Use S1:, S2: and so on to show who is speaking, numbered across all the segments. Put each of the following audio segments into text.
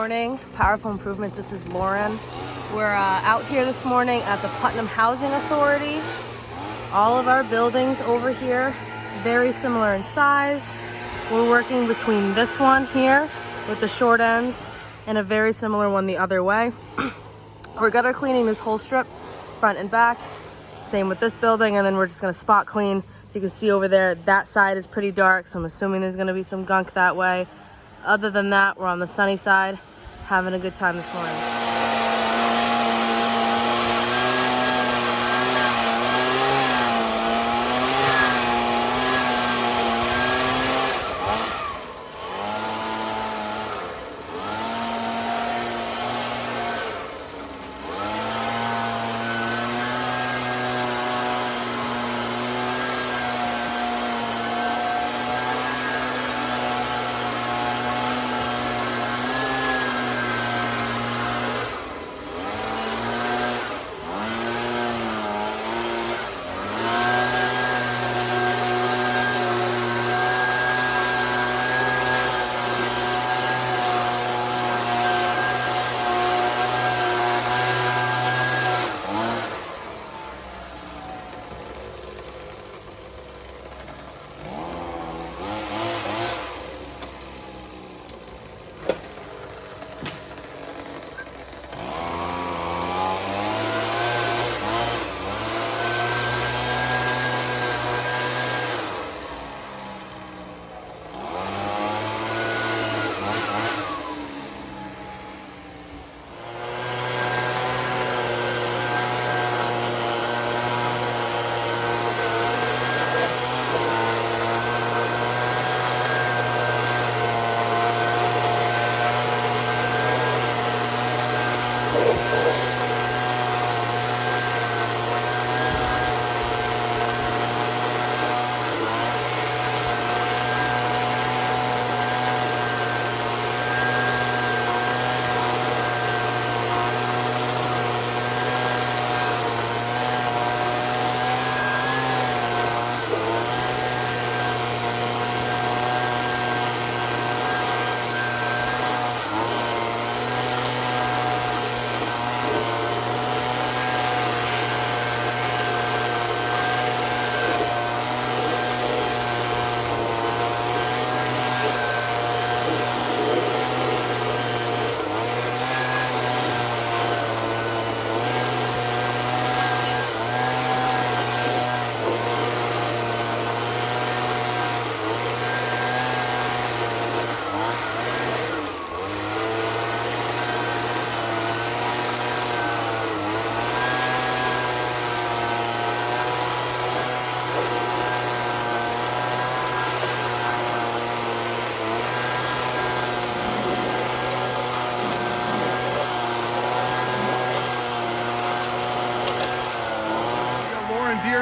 S1: morning, Powerful Improvements. This is Lauren. We're out here this morning at the Putnam Housing Authority. All of our buildings over here, very similar in size. We're working between this one here with the short ends and a very similar one the other way. We're gutter cleaning this whole strip, front and back. Same with this building, and then we're just gonna spot clean. If you can see over there, that side is pretty dark, so I'm assuming there's gonna be some gunk that way. Other than that, we're on the sunny side, having a good time this morning.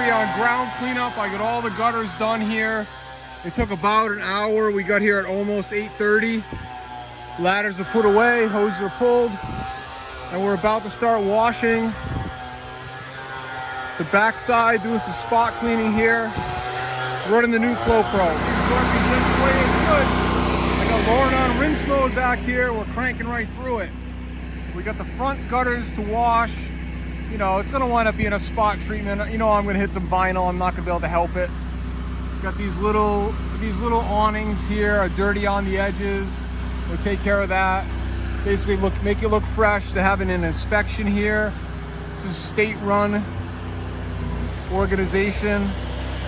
S2: On ground cleanup. I got all the gutters done here. It took about an hour. We got here at almost 8:30. Ladders are put away, hoses are pulled, and we're about to start washing the backside, doing some spot cleaning here, running the new Flow Pro. It's working just the way it should. I got Lauren on rinse mode back here. We're cranking right through it. We got the front gutters to wash. You know, it's gonna wind up being a spot treatment. You know, I'm gonna hit some vinyl. I'm not gonna be able to help it. Got these little awnings here, are dirty on the edges. We'll take care of that. Basically, make it look fresh. They're having an inspection here. This is state-run organization.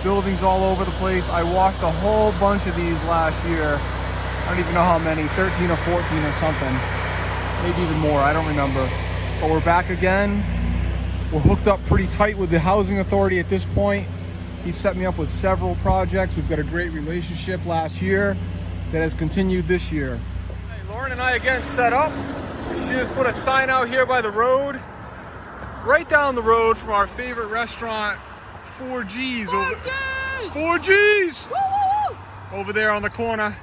S2: Buildings all over the place. I washed a whole bunch of these last year. I don't even know how many, 13 or 14 or something. Maybe even more, I don't remember. But we're back again. We're hooked up pretty tight with the housing authority at this point. He set me up with several projects. We've got a great relationship last year that has continued this year. Hey, Lauren and I again set up. She just put a sign out here by the road, right down the road from our favorite restaurant, 4G's. 4G's! Woo, woo, woo. Over there on the corner.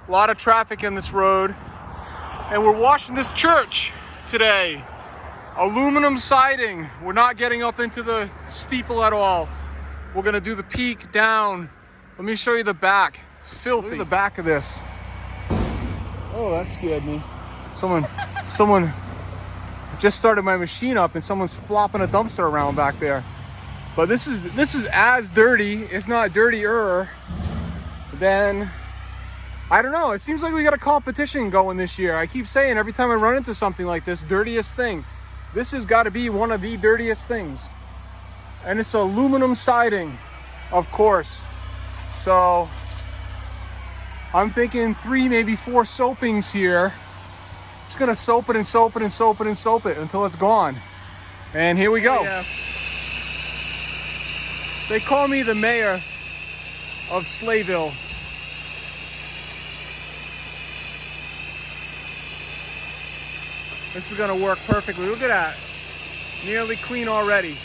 S2: A lot of traffic in this road. And we're washing this church today. Aluminum siding. We're not getting up into the steeple at all. We're gonna do the peak down. Let me show you the back. Filthy. Look at the back of this. Oh, that scared me. Someone just started my machine up and someone's flopping a dumpster around back there. But this is as dirty, if not dirtier, than, I don't know. It seems like we got a competition going this year. I keep saying every time I run into something like this, dirtiest thing. This has got to be one of the dirtiest things. And it's aluminum siding, of course. So I'm thinking 3, maybe 4 soapings here. Just gonna soap it and soap it and soap it and soap it until it's gone. And here we go. Yes. They call me the mayor of Slayville. This is gonna work perfectly. Look at that. Nearly clean already.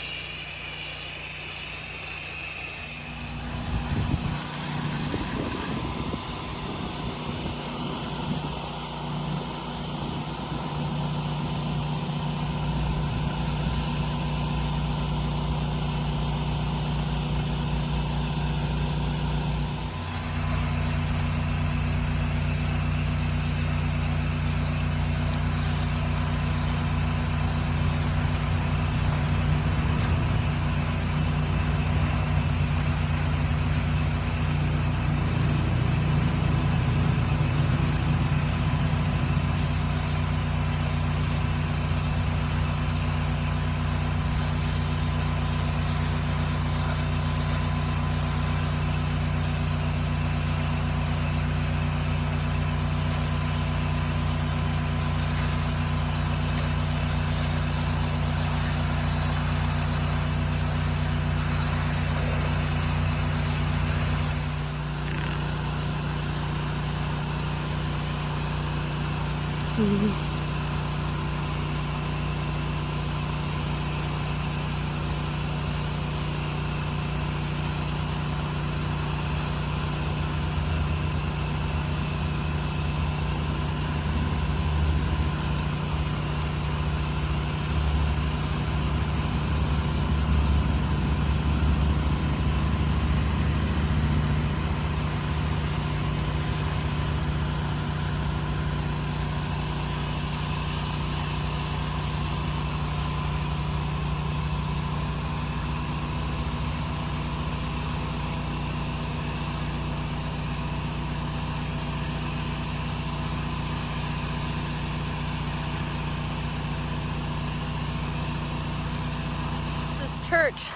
S1: Church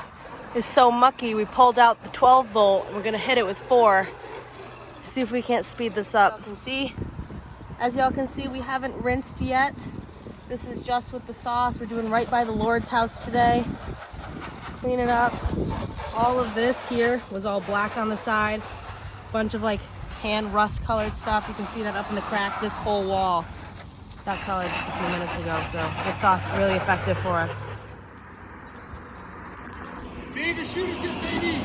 S1: is so mucky, we pulled out the 12 volt and we're gonna hit it with 4. See if we can't speed this up. As y'all can see, we haven't rinsed yet. This is just with the sauce. We're doing right by the Lord's house today. Clean it up. All of this here was all black on the side. Bunch of like tan rust colored stuff. You can see that up in the crack. This whole wall got colored just a few minutes ago. So this sauce is really effective for us.
S2: See the shooter kit, baby!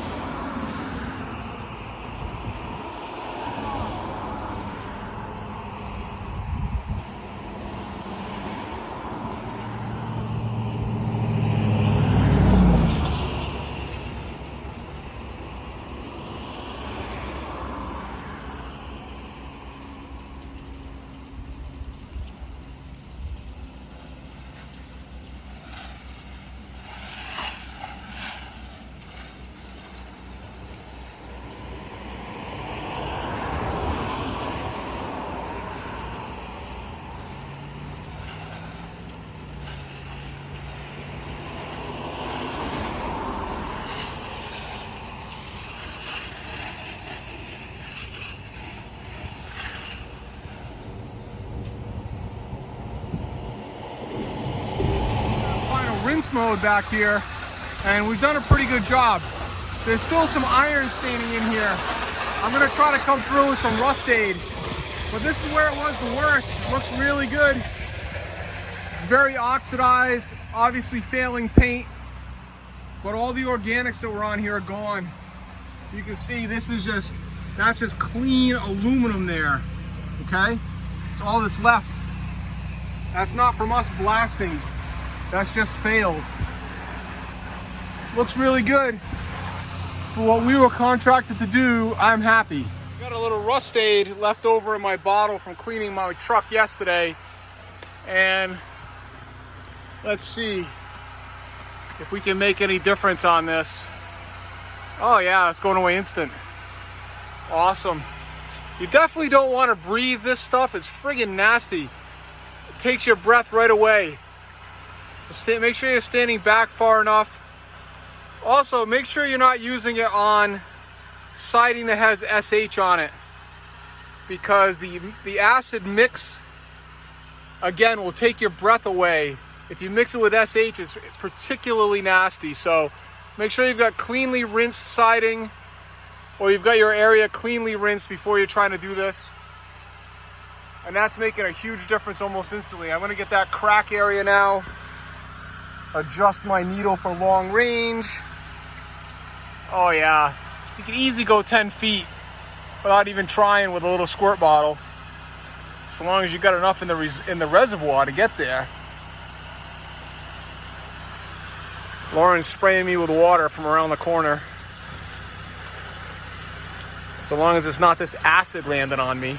S2: Rinse mode back here, and we've done a pretty good job. There's still some iron staining in here. I'm gonna try to come through with some rust aid, but this is where it was the worst. It looks really good. It's very oxidized, obviously failing paint, but all the organics that were on here are gone. You can see this is that's just clean aluminum there, okay? It's all that's left. That's not from us blasting. That's just failed. Looks really good. For what we were contracted to do, I'm happy. Got a little rust aid left over in my bottle from cleaning my truck yesterday. And let's see if we can make any difference on this. Oh yeah, it's going away instant. Awesome. You definitely don't want to breathe this stuff. It's friggin' nasty. It takes your breath right away. So make sure you're standing back far enough. Also, make sure you're not using it on siding that has SH on it, because the acid mix, again, will take your breath away. If you mix it with SH, it's particularly nasty. So make sure you've got cleanly rinsed siding, or you've got your area cleanly rinsed before you're trying to do this. And that's making a huge difference almost instantly. I'm gonna get that crack area now, adjust my needle for long range. Oh yeah, you can easily go 10 feet without even trying with a little squirt bottle, so long as you got enough in the reservoir to get there. Lauren's spraying me with water from around the corner, so long as it's not this acid landing on me.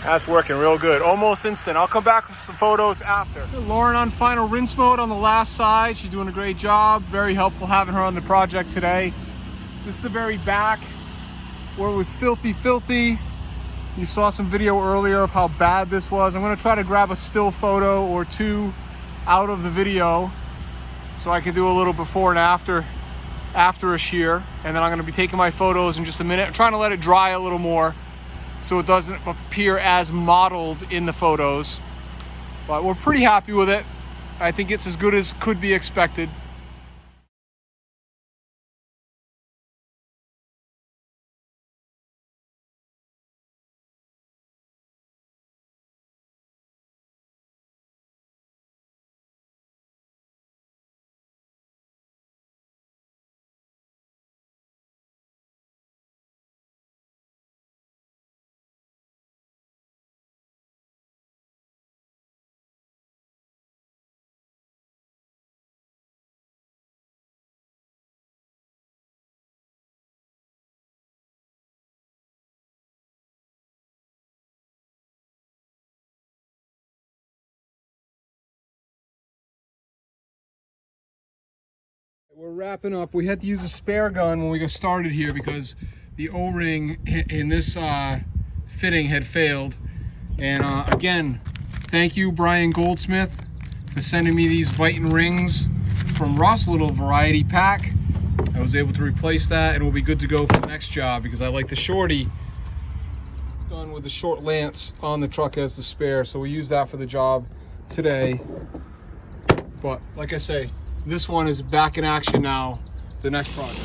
S2: That's working real good. Almost instant. I'll come back with some photos after. Lauren on final rinse mode on the last side. She's doing a great job. Very helpful having her on the project today. This is the very back where it was filthy. You saw some video earlier of how bad this was. I'm gonna try to grab a still photo or two out of the video so I can do a little before and after a shear. And then I'm gonna be taking my photos in just a minute. I'm trying to let it dry a little more so it doesn't appear as modeled in the photos. But we're pretty happy with it. I think it's as good as could be expected. We're wrapping up. We had to use a spare gun when we got started here because the O-ring in this fitting had failed. And again, thank you, Brian Goldsmith, for sending me these Viton rings from Ross, little variety pack. I was able to replace that and we'll be good to go for the next job, because I like the shorty done with the short lance on the truck as the spare. So we use that for the job today. But like I say, this one is back in action now, the next project.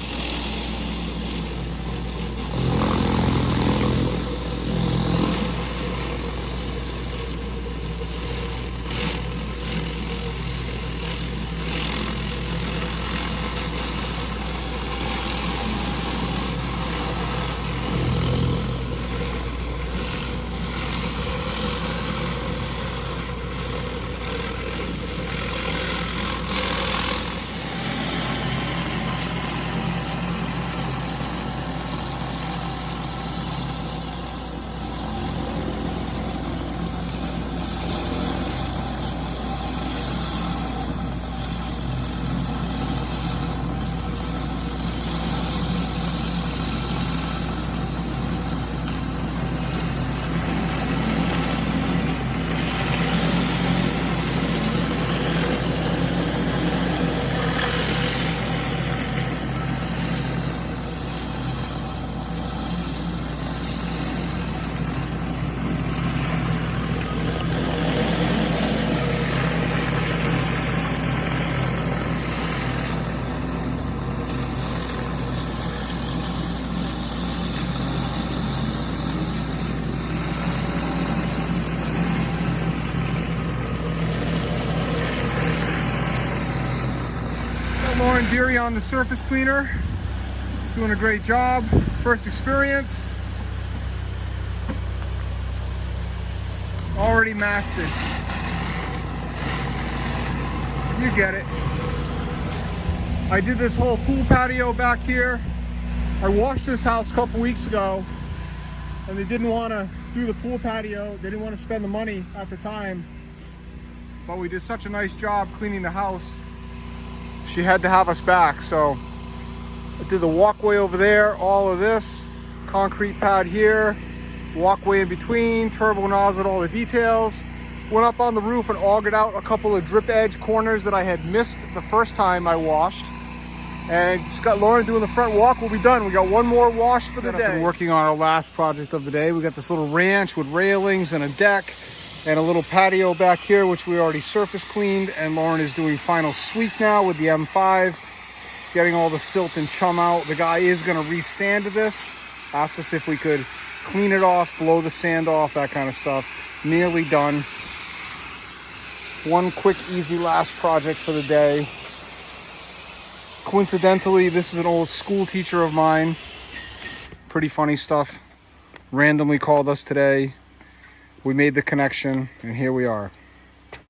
S2: Lauren Deary on the surface cleaner. He's doing a great job. First experience. Already mastered. You get it. I did this whole pool patio back here. I washed this house a couple weeks ago and they didn't want to do the pool patio. They didn't want to spend the money at the time, but we did such a nice job cleaning the house. She had to have us back. So I did the walkway over there, all of this, concrete pad here, walkway in between, turbo nozzle, all the details. Went up on the roof and augered out a couple of drip edge corners that I had missed the first time I washed. And just got Lauren doing the front walk. We'll be done. We got one more wash for the day. Been working on our last project of the day. We got this little ranch with railings and a deck and a little patio back here, which we already surface cleaned. And Lauren is doing final sweep now with the M5, getting all the silt and chum out. The guy is going to re-sand this. Asked us if we could clean it off, blow the sand off, that kind of stuff. Nearly done. One quick, easy last project for the day. Coincidentally, this is an old school teacher of mine. Pretty funny stuff. Randomly called us today. We made the connection, and here we are.